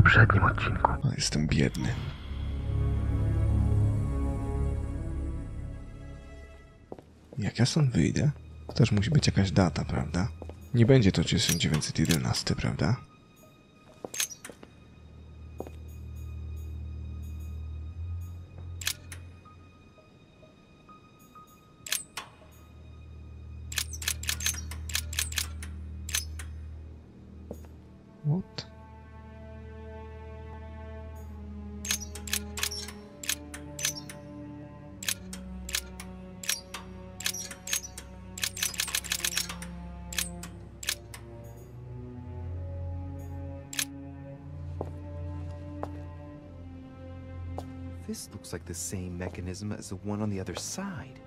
poprzednim odcinku. O, jestem biedny. Jak ja stąd wyjdę, to też musi być jakaś data, prawda? Nie będzie to 1911, prawda? What? This looks like the same mechanism as the one on the other side.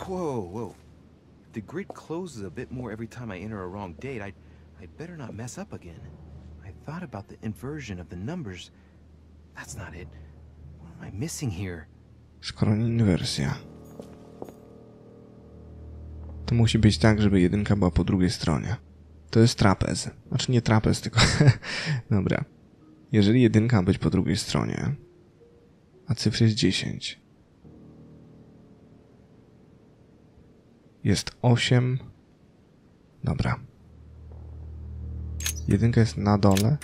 Whoa. If the grid closes a bit more every time I enter a wrong date, I'd better not mess up again. I thought about the inversion of the numbers. That's not it. What am I missing here? Skoro nie inwersja, to musi być tak, żeby jedynka była po drugiej stronie. To jest trapez. Znaczy nie trapez, tylko... Dobra. Jeżeli jedynka ma być po drugiej stronie, a cyfr jest 10, jest 8. Dobra. Jedynka jest na dole,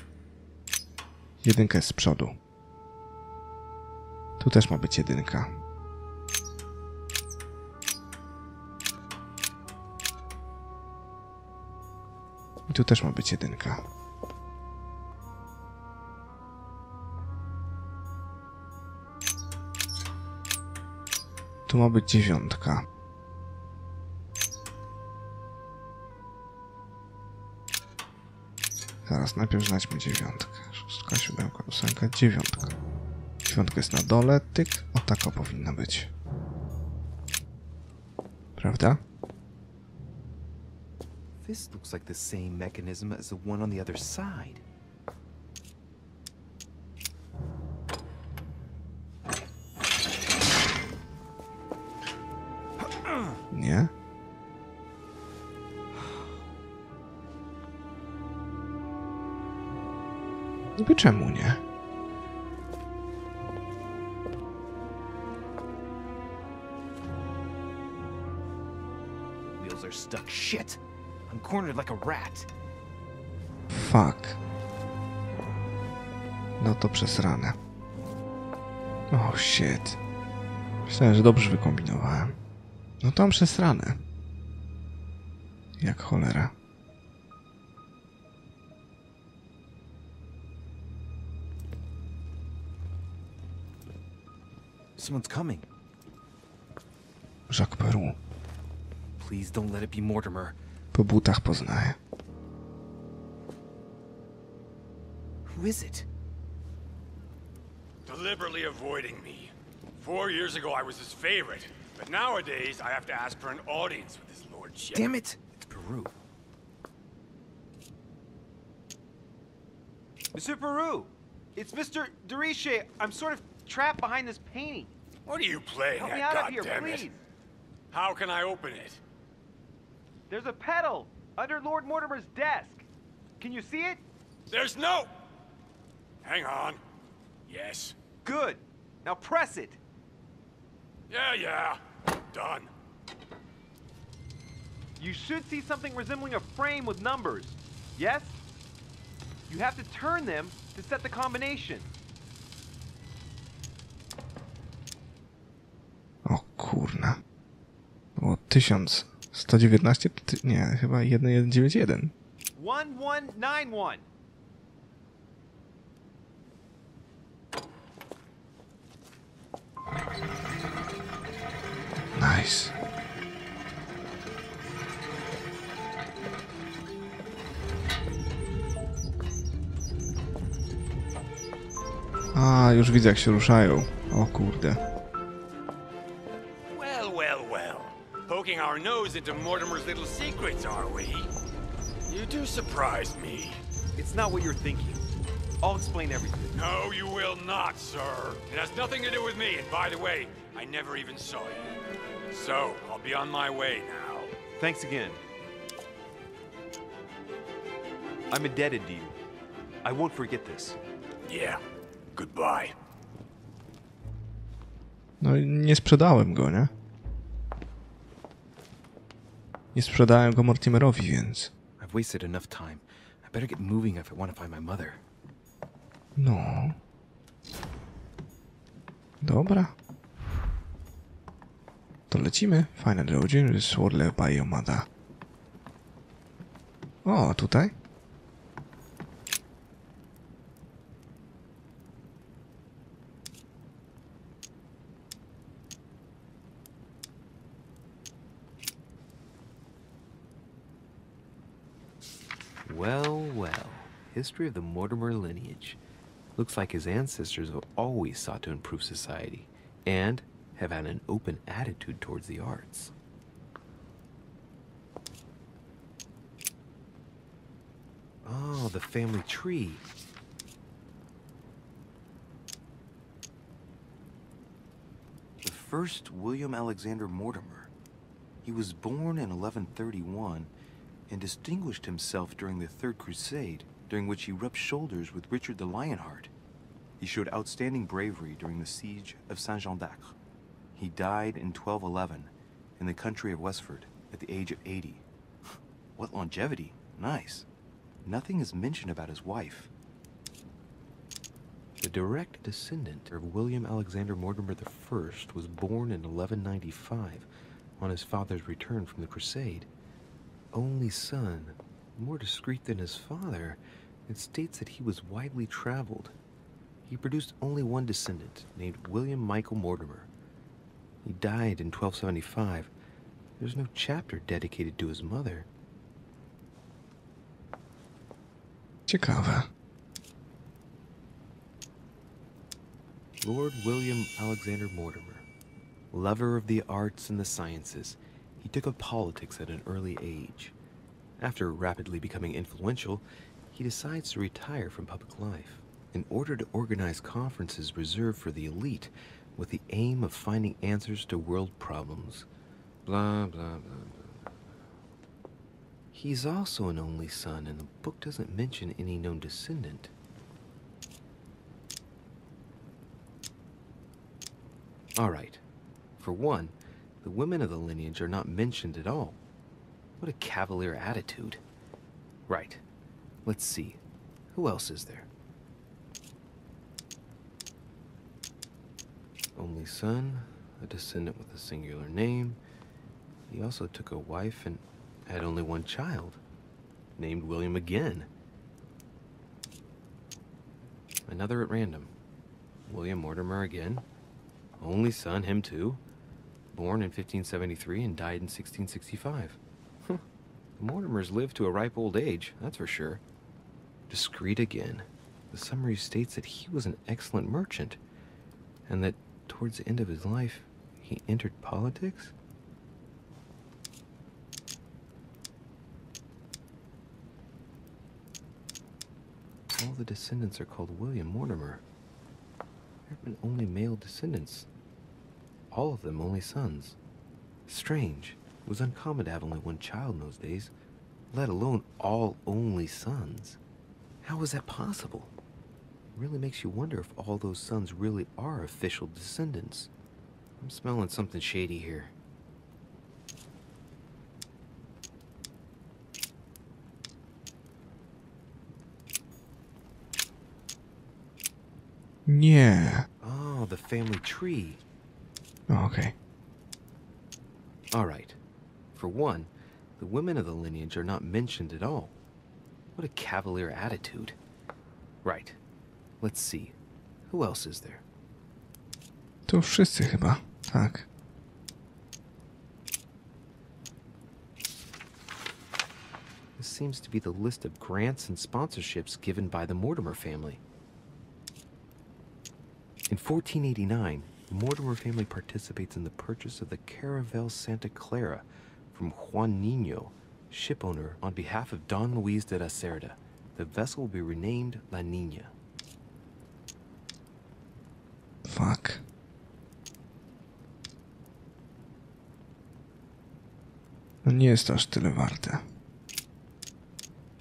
jedynka jest z przodu. Tu też ma być jedynka. I tu też ma być jedynka. Tu ma być 9. Zaraz, najpierw znajdźmy 9. 6, 7, 8, 9. 9 jest na dole, tyk. O, tako powinna być. Prawda? This looks like the same mechanism as the one on the other side. Nie? Niby czemu nie? Wheels are stuck. Shit! I'm cornered like a rat. Fuck. No to przesrane. Oh shit. Myślałem, że dobrze wykombinowałem. No to mam przesrane. Jak cholera. Someone's coming. Jacques Peru. Please don't let it be Mortimer. Po butach poznaję. Who is it? Deliberately avoiding me. 4 years ago I was his favorite, but nowadays I have to ask for an audience with his lordship. Damn it! It's Peru. Mr. Peru! It's Mr. Deriche. I'm sort of trapped behind this painting. What are you playing Help me at, out of here, goddammit? please. How can I open it? There's a pedal under Lord Mortimer's desk. Can you see it? There's no... Hang on. Yes. Good. Now press it. Yeah. Done. You should see something resembling a frame with numbers. Yes? You have to turn them to set the combination. O kurna. O 1119? Nie, chyba 1191. 1191. Nice. A, już widzę jak się ruszają. O kurde. Well. Poking our nose into Mortimer's little secrets, are we? You do surprise me. It's not what you're thinking. I'll explain everything. No, you will not, sir. It has nothing to do with me, and by the way, I never even saw you. So, I'll be on my way now. Thanks again. I'm indebted to you. I won't forget this. Yeah. Goodbye. No i nie sprzedałem go, nie? Nie sprzedałem go Mortimerowi, więc... I've wasted enough time. I better get moving if I want to find my mother. No. Dobra. To lecimy. Final rodzin, Swordle Biomada. O, tutaj? Well, well. History of the Mortimer lineage. Looks like his ancestors have always sought to improve society, and have had an open attitude towards the arts. Oh, the family tree. The first William Alexander Mortimer. He was born in 1131 and distinguished himself during the Third Crusade, during which he rubbed shoulders with Richard the Lionheart. He showed outstanding bravery during the siege of Saint-Jean d'Acre. He died in 1211 in the country of Westford at the age of 80. What longevity. Nice. Nothing is mentioned about his wife. The direct descendant of William Alexander Mortimer I was born in 1195 on his father's return from the Crusade. Only son, more discreet than his father, it states that he was widely traveled. He produced only one descendant, named William Michael Mortimer. He died in 1275. There's no chapter dedicated to his mother. Ciekawe. Lord William Alexander Mortimer, lover of the arts and the sciences, he took up politics at an early age. After rapidly becoming influential, he decides to retire from public life in order to organize conferences reserved for the elite with the aim of finding answers to world problems. Blah, blah, blah, blah. He's also an only son, and the book doesn't mention any known descendant. All right. For one, the women of the lineage are not mentioned at all. What a cavalier attitude. Right. Let's see. Who else is there? Only son, a descendant with a singular name. He also took a wife and had only one child, named William again. Another at random. William Mortimer again. Only son, him too. Born in 1573 and died in 1665. The Mortimers lived to a ripe old age, that's for sure. Discreet again. The summary states that he was an excellent merchant, and that towards the end of his life, he entered politics? All the descendants are called William Mortimer. There have been only male descendants. All of them only sons. Strange. It was uncommon to have only one child in those days, let alone all only sons. How was that possible? It really makes you wonder if all those sons really are official descendants. I'm smelling something shady here. Nie. Oh, the family tree. O, okej. All right. For one, the women of the lineage are not mentioned at all. What a cavalier attitude. Right. Let's see. Who else is there? To już wszyscy chyba. Tak. This seems to be the list of grants and sponsorships given by the Mortimer family. In 1489, the Mortimer family participates in the purchase of the Caravel Santa Clara from Juan Niño, shipowner on behalf of Don Luis de la Cerda. The vessel will be renamed La Niña. fuck? No nie jest to aż tyle warte.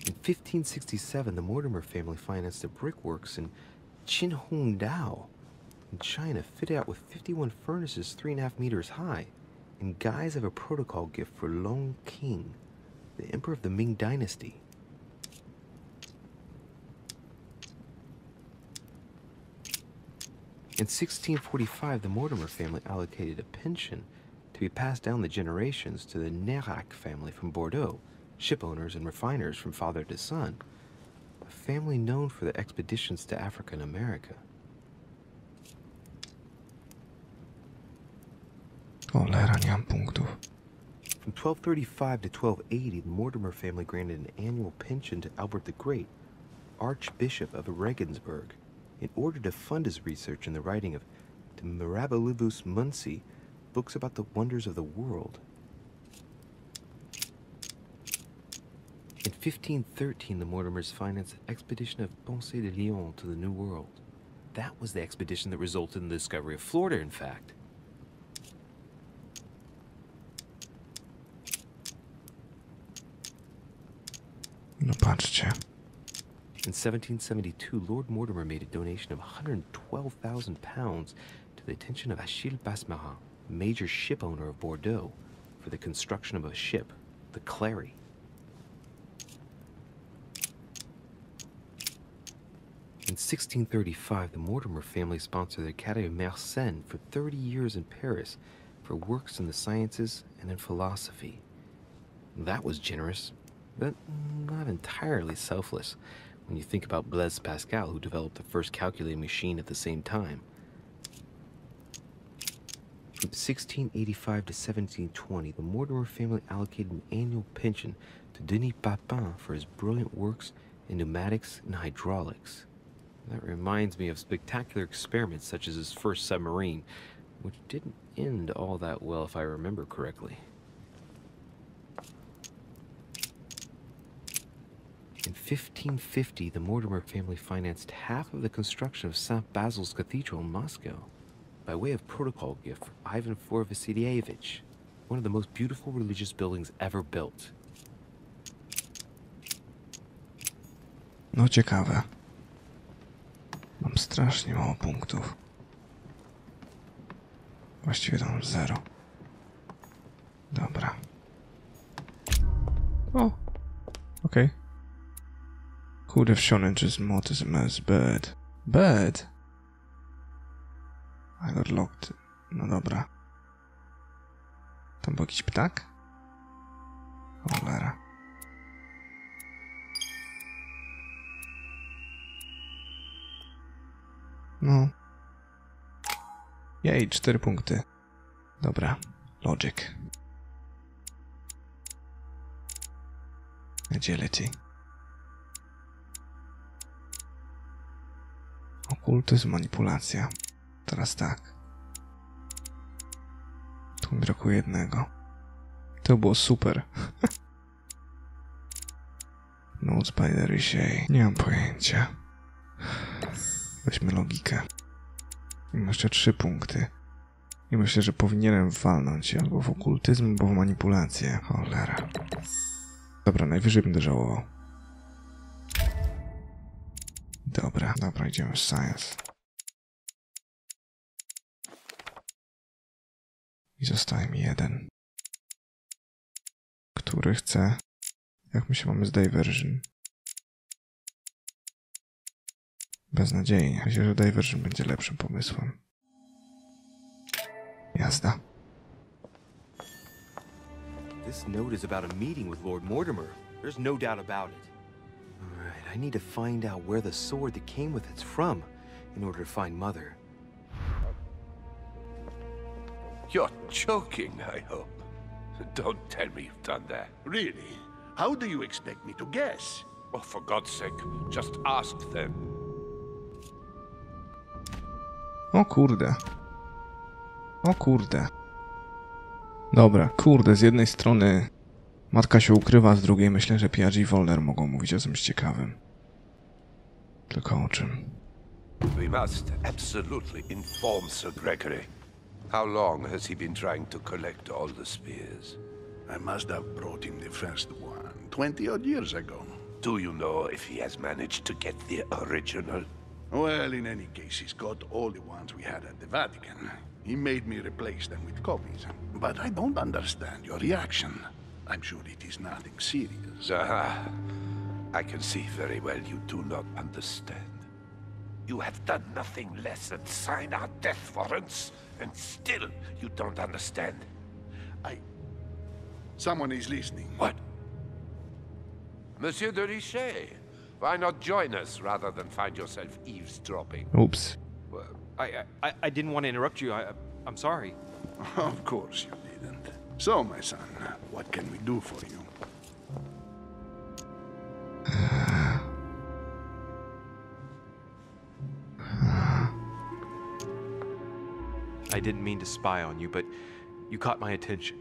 In 1567, the Mortimer family financed the brickworks in Qinhongdao in China, fitted out with 51 furnaces 3.5 meters high, in guise of a protocol gift for Long King, the emperor of the Ming dynasty. In 1645, the Mortimer family allocated a pension to be passed down the generations to the Nerac family from Bordeaux, ship owners and refiners from father to son, a family known for their expeditions to Africa and America. Cholera, nie mam punktów. From 1235 to 1280, the Mortimer family granted an annual pension to Albert the Great, Archbishop of Regensburg, in order to fund his research in the writing of De Mirabilibus Munci, books about the wonders of the world. In 1513, the Mortimers financed an expedition of Ponce de Leon to the New World. That was the expedition that resulted in the discovery of Florida, in fact. No patrzcie. In 1772, Lord Mortimer made a donation of £112,000 to the attention of Achille Basmarin, a major ship owner of Bordeaux, for the construction of a ship, the Clary. In 1635, the Mortimer family sponsored the Academy of Mersenne for 30 years in Paris for works in the sciences and in philosophy. That was generous, but not entirely selfless when you think about Blaise Pascal, who developed the first calculating machine at the same time. From 1685 to 1720, the Mortimer family allocated an annual pension to Denis Papin for his brilliant works in pneumatics and hydraulics. That reminds me of spectacular experiments such as his first submarine, which didn't end all that well if I remember correctly. In 1550, the Mortimer family financed half of the construction of St. Basil's Cathedral in Moscow by way of protocol gift for Ivan IV Vasilievich, one of the most beautiful religious buildings ever built. No ciekawe. Mam strasznie mało punktów. Właściwie to mam 0. Dobra. O! Okej. Could have shown interest in autism as bad. Bad? I got locked. No dobra. Tam był jakiś ptak? Cholera. No. Jej, 4 punkty. Dobra. Logic. Agility. Okultyzm, manipulacja. Teraz tak. Tu mi brakuje jednego. To było super. Notes by the Richey. Nie mam pojęcia. Weźmy logikę. I mam jeszcze 3 punkty. I myślę, że powinienem walnąć albo w okultyzm, albo w manipulację. Cholera. Dobra, najwyżej będę żałował. Dobra, idziemy w science. I zostaje mi jeden. Który chce... Jak my się mamy z diversion? Beznadziejnie. Myślę, że diversion będzie lepszym pomysłem. Jazda. This note is about a meeting with Lord Mortimer. There's no doubt about it. All right, I need to find out where the sword that came with it's from in order to find Mother. You're joking, I hope. Don't tell me you've done that. Really? How do you expect me to guess? Oh, for God's sake, just ask them. O kurde. O kurde. Dobra, kurde, z jednej strony matka się ukrywa, z drugiej myślę, że Piaggi i Wolner mogą mówić o czymś ciekawym. Tylko o czym? We must absolutely inform Sir Gregory. How long has he been trying to collect all the spears? I must have brought him the first one 20-odd years ago. Do you know if he has managed to get the original? Well, in any case, he's got all the ones we had at the Vatican. He made me replace them with copies. But I don't understand your reaction. I'm sure it is nothing serious. Aha. I can see very well you do not understand. You have done nothing less than sign our death warrants, and still you don't understand. Someone is listening. What? Monsieur de Richet, why not join us rather than find yourself eavesdropping? Ups. Well, I didn't want to interrupt you. I'm sorry. Of course you didn't. So, my son, what can we do for you? I didn't mean to spy on you, but you caught my attention.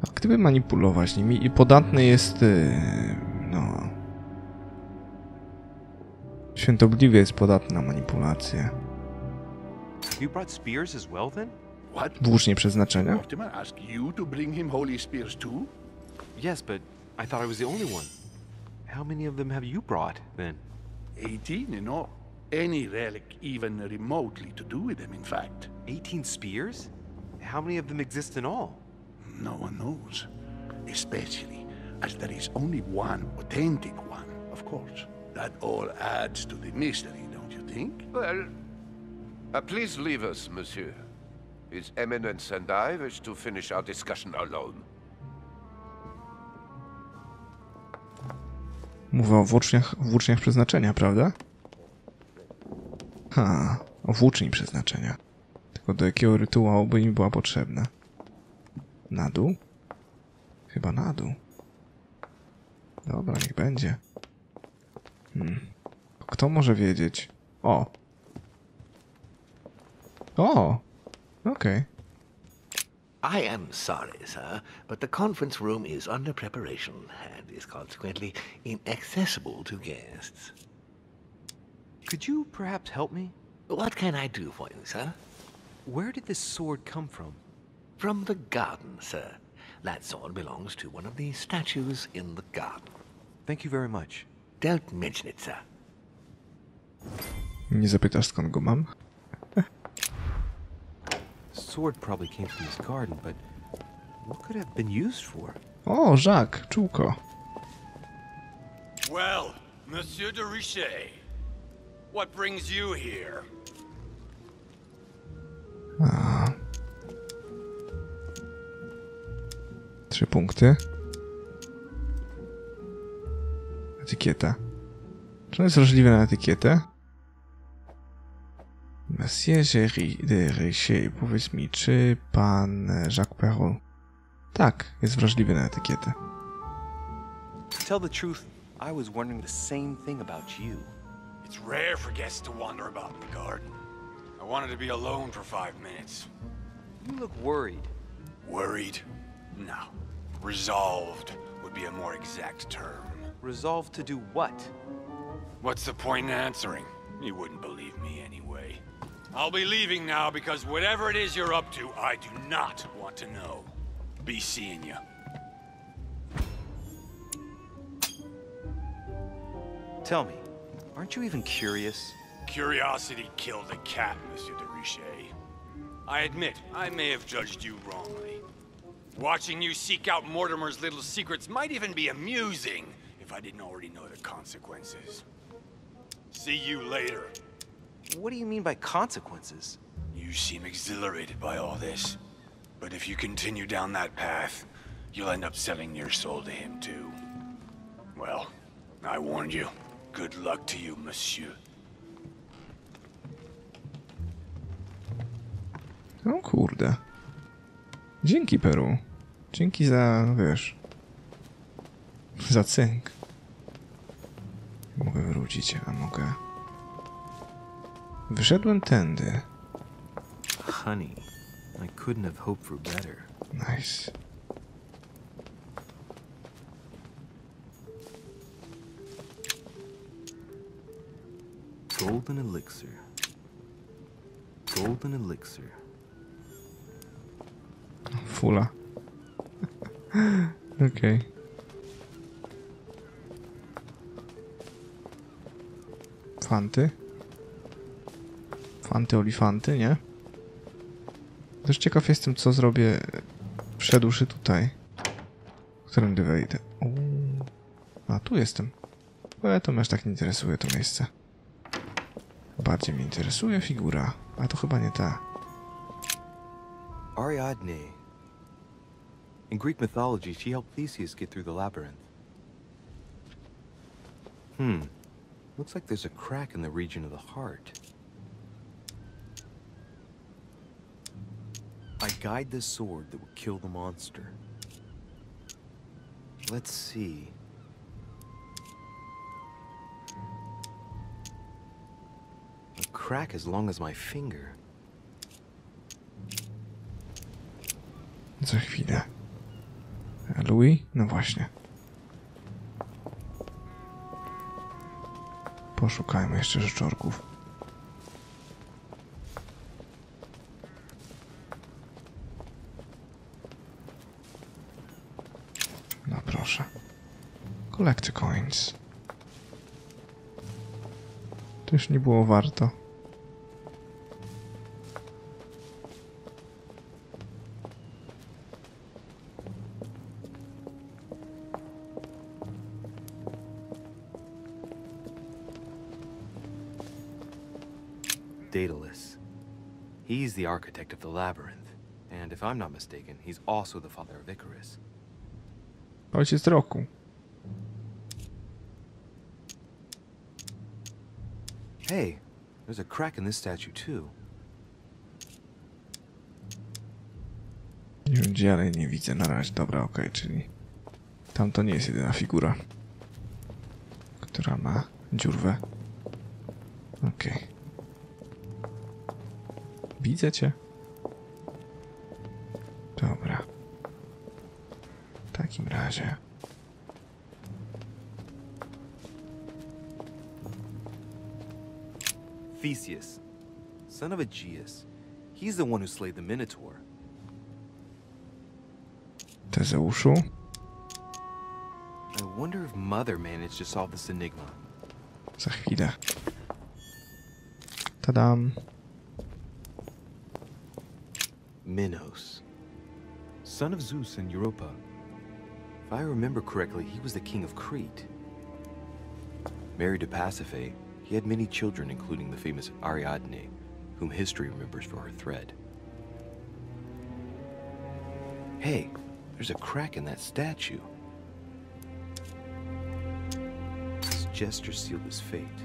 A gdyby manipulować nimi i podatny jest... no... Świętobliwie jest podatny na manipulację. You brought spears as well, then? What? Włócznie przeznaczenia? Mortimer asked you to bring him holy spears too? Yes, but I thought I was the only one. How many of them have you brought, then? 18 in all. Any relic even remotely to do with them, in fact. 18 spears? How many of them exist in all? No one knows. Especially as there is only one authentic one, of course. That all adds to the mystery, don't you think? well, please leave us, monsieur. His Eminence and I wish to finish our discussion alone. Mówię o włóczniach przeznaczenia, prawda? O włóczni przeznaczenia. Tylko do jakiego rytuału by mi była potrzebna? Na dół? Chyba na dół. Dobra, niech będzie. Kto może wiedzieć? O! Okej. I am sorry, sir, but the conference room is under preparation and is consequently inaccessible to guests. Could you perhaps help me? What can I do for you, sir? Where did this sword come from? From the garden, sir. That sword belongs to one of the statues in the garden. Thank you very much. Don't mention it, sir. Nie zapytasz, skąd go mam? Sword probably came from his garden, but what could it have been used for? O, Jacques, czółko. Well, Monsieur de Richet, what brings you here? 3 punkty. Etykieta. Czy on jest wrażliwy na etykietę? Monsieur de Richet, powiedz mi, czy pan Jacques Perrault... Tak, jest wrażliwy na etykietę. To tell the truth, I was wondering the same thing about you. It's rare for guests to wander about in the garden. I wanted to be alone for 5 minutes. You look worried. Worried? No. Resolved would be a more exact term. Resolved to do what? What's the point in answering? You wouldn't believe me anyway. I'll be leaving now because whatever it is you're up to, I do not want to know. Be seeing you. Tell me, aren't you even curious? Curiosity killed the cat, Monsieur de Richet. I admit, I may have judged you wrongly. Watching you seek out Mortimer's little secrets might even be amusing, if I didn't already know the consequences. See you later. What do you mean by consequences? You seem exhilarated by all this. But if you continue down that path, you'll end up selling your soul to him too. Well, I warned you. Good luck to you, monsieur. O kurde. Dzięki, Peru. Dzięki za, wiesz... za cynk. Mogę wrócić, a mogę... Wyszedłem tędy. Honey, I couldn't have hoped for better. Nice. Golden elixir. Golden elixir. Fula. Okej. Fanty. Fanty, olifanty, nie? Też ciekaw jestem, co zrobię wszedłszy tutaj. Którędy wejdę? A, tu jestem. Ale to mnie aż tak nie interesuje to miejsce. Bardziej mnie interesuje figura. A to chyba nie ta. Ariadne. In Greek mythology, she helped Theseus get through the labyrinth. Looks like there's a crack in the region of the heart. I guide the sword that will kill the monster. Let's see. A crack as long as my finger. Za chwilę. Louis? No właśnie. Poszukajmy jeszcze rzeczorków. No proszę. Collect coins. To już nie było warto. Daedalus. He's the architect of the labyrinth, and if I'm not mistaken, he's also the father of Icarus. Ojciec roku. Hey, there's a crack in this statue too. Nie wiem gdzie, ale nie widzę na razie. Dobra, okej, czyli tam to nie jest jedyna figura, która ma dziurwę. Okej. Widzę cię. Dobra. W takim razie. Theseus, son of Aegeus. He's the one who slayed the Minotaur. Tezeuszu. I wonder if Mother managed to solve this enigma. Za chwilę. Tadam. Minos, son of Zeus and Europa. If I remember correctly, he was the king of Crete. Married to Pasiphae, he had many children, including the famous Ariadne, whom history remembers for her thread. Hey, there's a crack in that statue. His gesture sealed his fate.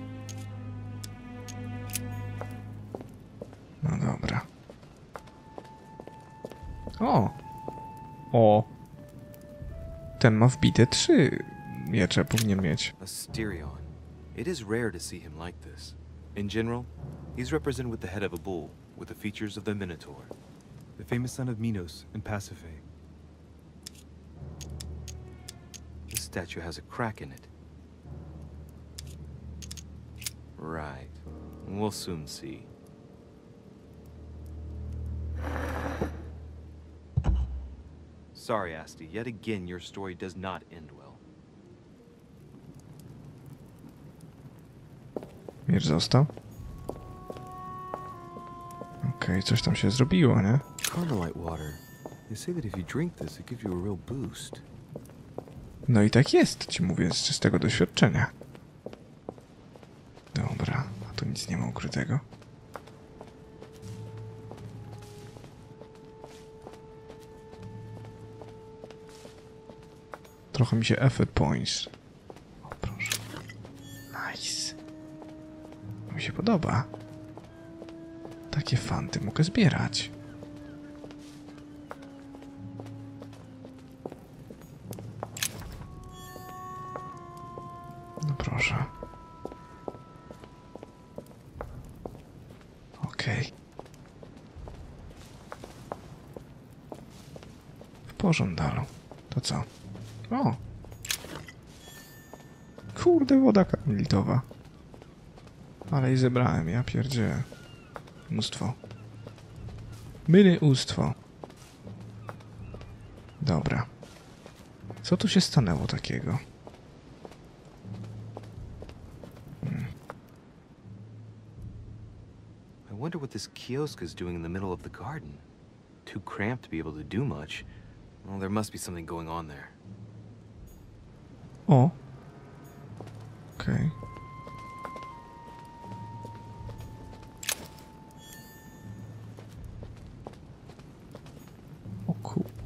No dobra. O! O! Ten ma wbite 3 miecze, powinien mieć. Asterion. It is rare to see him like this. In general, he's represented with the head of a bull, with the features of the Minotaur. The famous son of Minos and Pasiphae. This statue has a crack in it. Right. We'll soon see. Sorry, Asti. Yet again, your story does not end well. Miecz został. Okej, coś tam się zrobiło, nie? Carmelite water. They say that if you drink this, it gives you a real boost. No i tak jest, ci mówię, z czystego doświadczenia. Dobra, a tu nic nie ma ukrytego. Trochę mi się effort points. O, proszę. Nice. Mi się podoba. Takie fanty mogę zbierać. No proszę. Okej. W pożądalu. To co? O! Kurde, woda karmelitowa. Ale i zebrałem, ja pierdzielę. Mnóstwo. Mnóstwo. Dobra. Co tu się stanęło takiego? I wonder what this kiosk is doing in the middle of the garden. Too cramped to be able to do much. Well, there must be something going on there. O. Okej.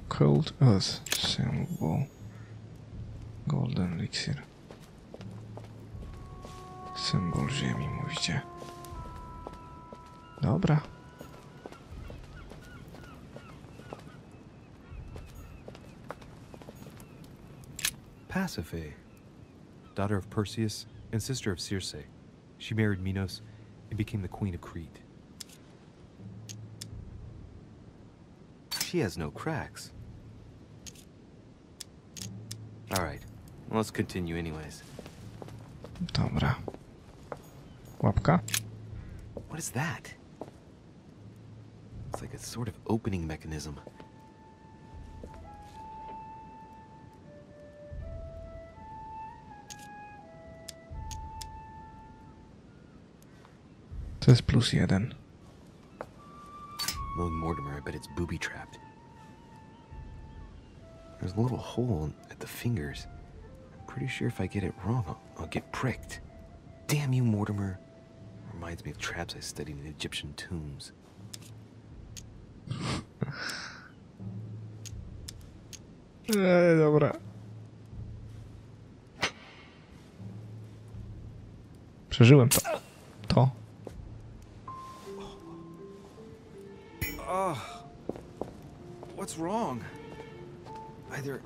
Cold Earth Symbol. Golden Elixir. Symbol ziemi, mówicie. Dobra. Pasiphae, daughter of Perseus and sister of Circe. She married Minos and became the queen of Crete. She has no cracks. Alright, well, let's continue anyways. Dobra. Łapka? What is that? It's like a sort of opening mechanism. To jest +1. Knowing Mortimer, I bet it's booby-trapped. There's a little hole at the fingers. I'm pretty sure if I get it wrong, I'll get pricked. Damn you, Mortimer. Reminds me of traps I studied in Egyptian tombs. Dobra. Przeżyłem to. What's wrong? Either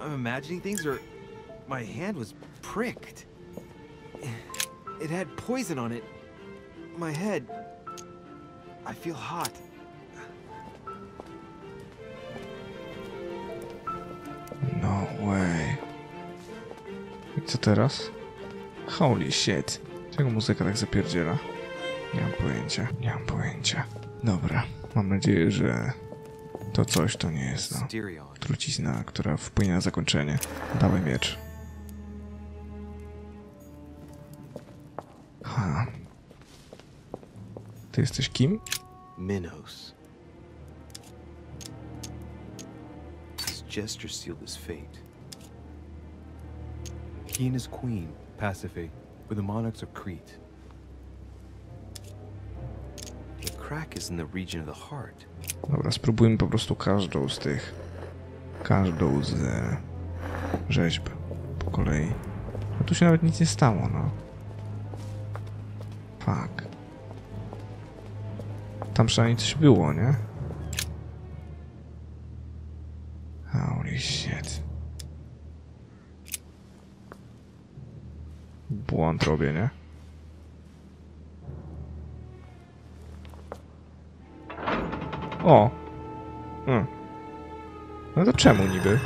I'm imagining things or my hand was pricked. It had poison on it. My head. I feel hot. No way. I co teraz? Holy shit. Czego muzyka tak zapierdziela? Nie mam pojęcia. Dobra. Mam nadzieję, że to coś to nie jest trucizna, która wpłynie na zakończenie. Dawaj miecz. Ha. Ty jesteś kim? Minos. His gesture sealed his fate. He and his queen, Pasiphae, were the monarchs of Crete. The crack is in the region of the heart. Dobra, spróbujmy po prostu każdą z rzeźb po kolei. No tu się nawet nic nie stało, no. Fuck. Tam przynajmniej coś było, nie? Holy shit. Błąd robię, nie? O! No to czemu niby?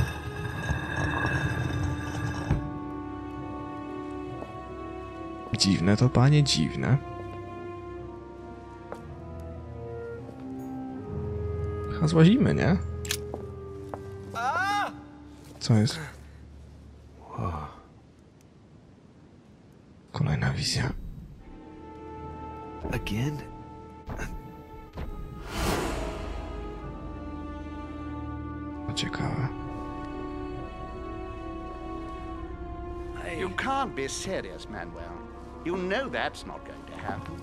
Dziwne to, panie, dziwne. Chyba złazimy, nie? Co jest? Kolejna wizja. Again? Ciekawe. You can't be serious, Manuel. You know that's not going to happen.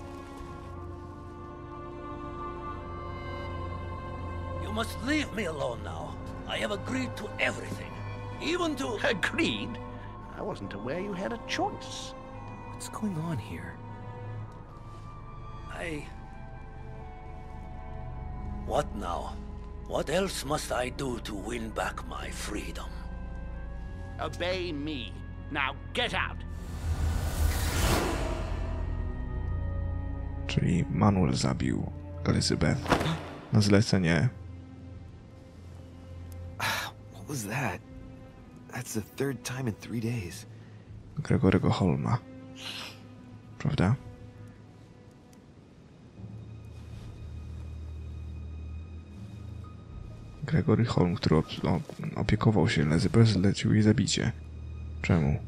You must leave me alone now. I have agreed to everything. Even to... Agreed? I wasn't aware you had a choice. What's going on here? What now? What else must I do to win back my freedom? Obey me. Now get out! Czyli Manuel zabił Elizabeth na zlecenie. What was that? That's the third time in 3 days. Gregorego Holma. Prawda? Gregory Holm, który opiekował się Elizabeth, zlecił jej zabicie. Czemu?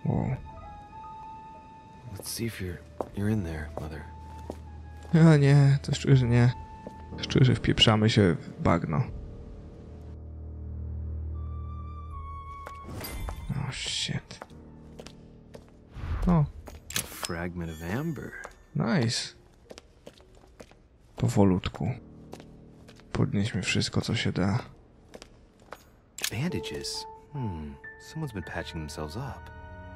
Wow. Let's see if you're in there, Mother. A nie, coś czuję, że nie. Coś czuję, że wpieprzamy się w bagno. Oh shit. O. Fragment of amber. Nice. Powolutku. Podnieśmy wszystko, co się da. Bandages. Someone's been patching themselves up.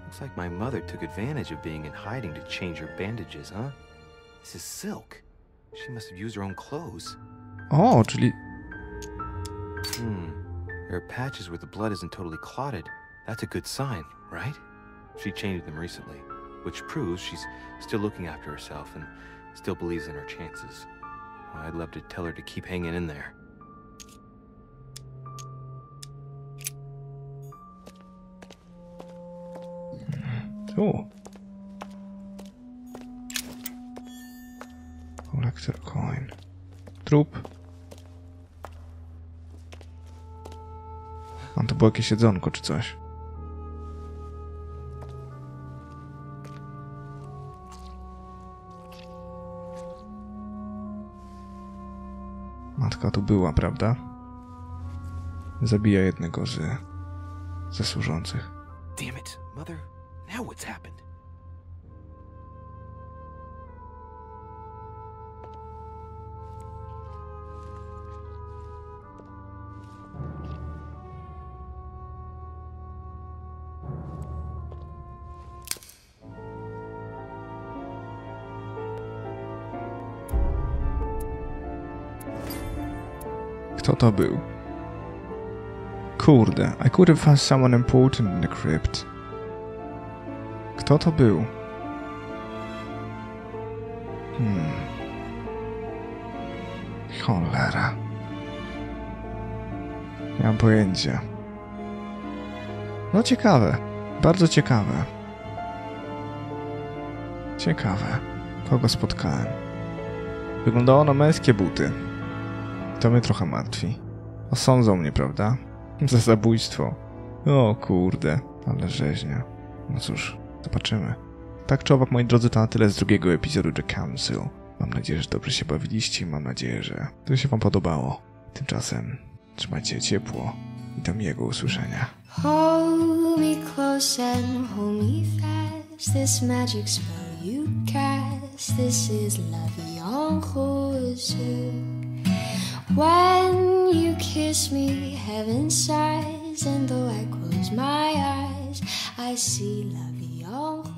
Looks like my mother took advantage of being in hiding to change her bandages, huh? This is silk. She must have used her own clothes. O, czyli... There are patches where the blood isn't totally clotted. That's a good sign, right? She changed them recently, which proves she's still looking after herself and still believes in her chances. I'd love to tell her to keep hanging in there. Tu. Collector coin. Trup. A to było jakieś jedzonko czy coś. Matka tu była, prawda? Zabija jednego ze służących. Damn it, Mother. Now what's happened? Kto to był? Kurde, I could have found someone important in the crypt. Kto to był? Cholera. Nie mam pojęcia. No ciekawe. Bardzo ciekawe. Ciekawe. Kogo spotkałem? Wyglądało na męskie buty. To mnie trochę martwi. Osądzą mnie, prawda? Za zabójstwo. O kurde, ale rzeźnia. No cóż, zobaczymy. Tak czy owak, moi drodzy, to na tyle z drugiego epizodu The Council. Mam nadzieję, że dobrze się bawiliście i mam nadzieję, że to się wam podobało. Tymczasem trzymajcie się ciepło i do miłego usłyszenia. Hold me close and hold me fast. This magic spell you cast. This is Labirynt. When you kiss me, heaven sighs, and though I close my eyes, I see Labirynt.